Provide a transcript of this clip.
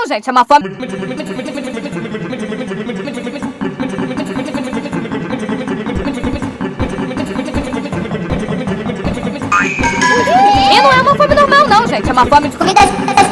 não, gente. É uma fome... E não é uma fome normal, não, gente. É uma fome de comida...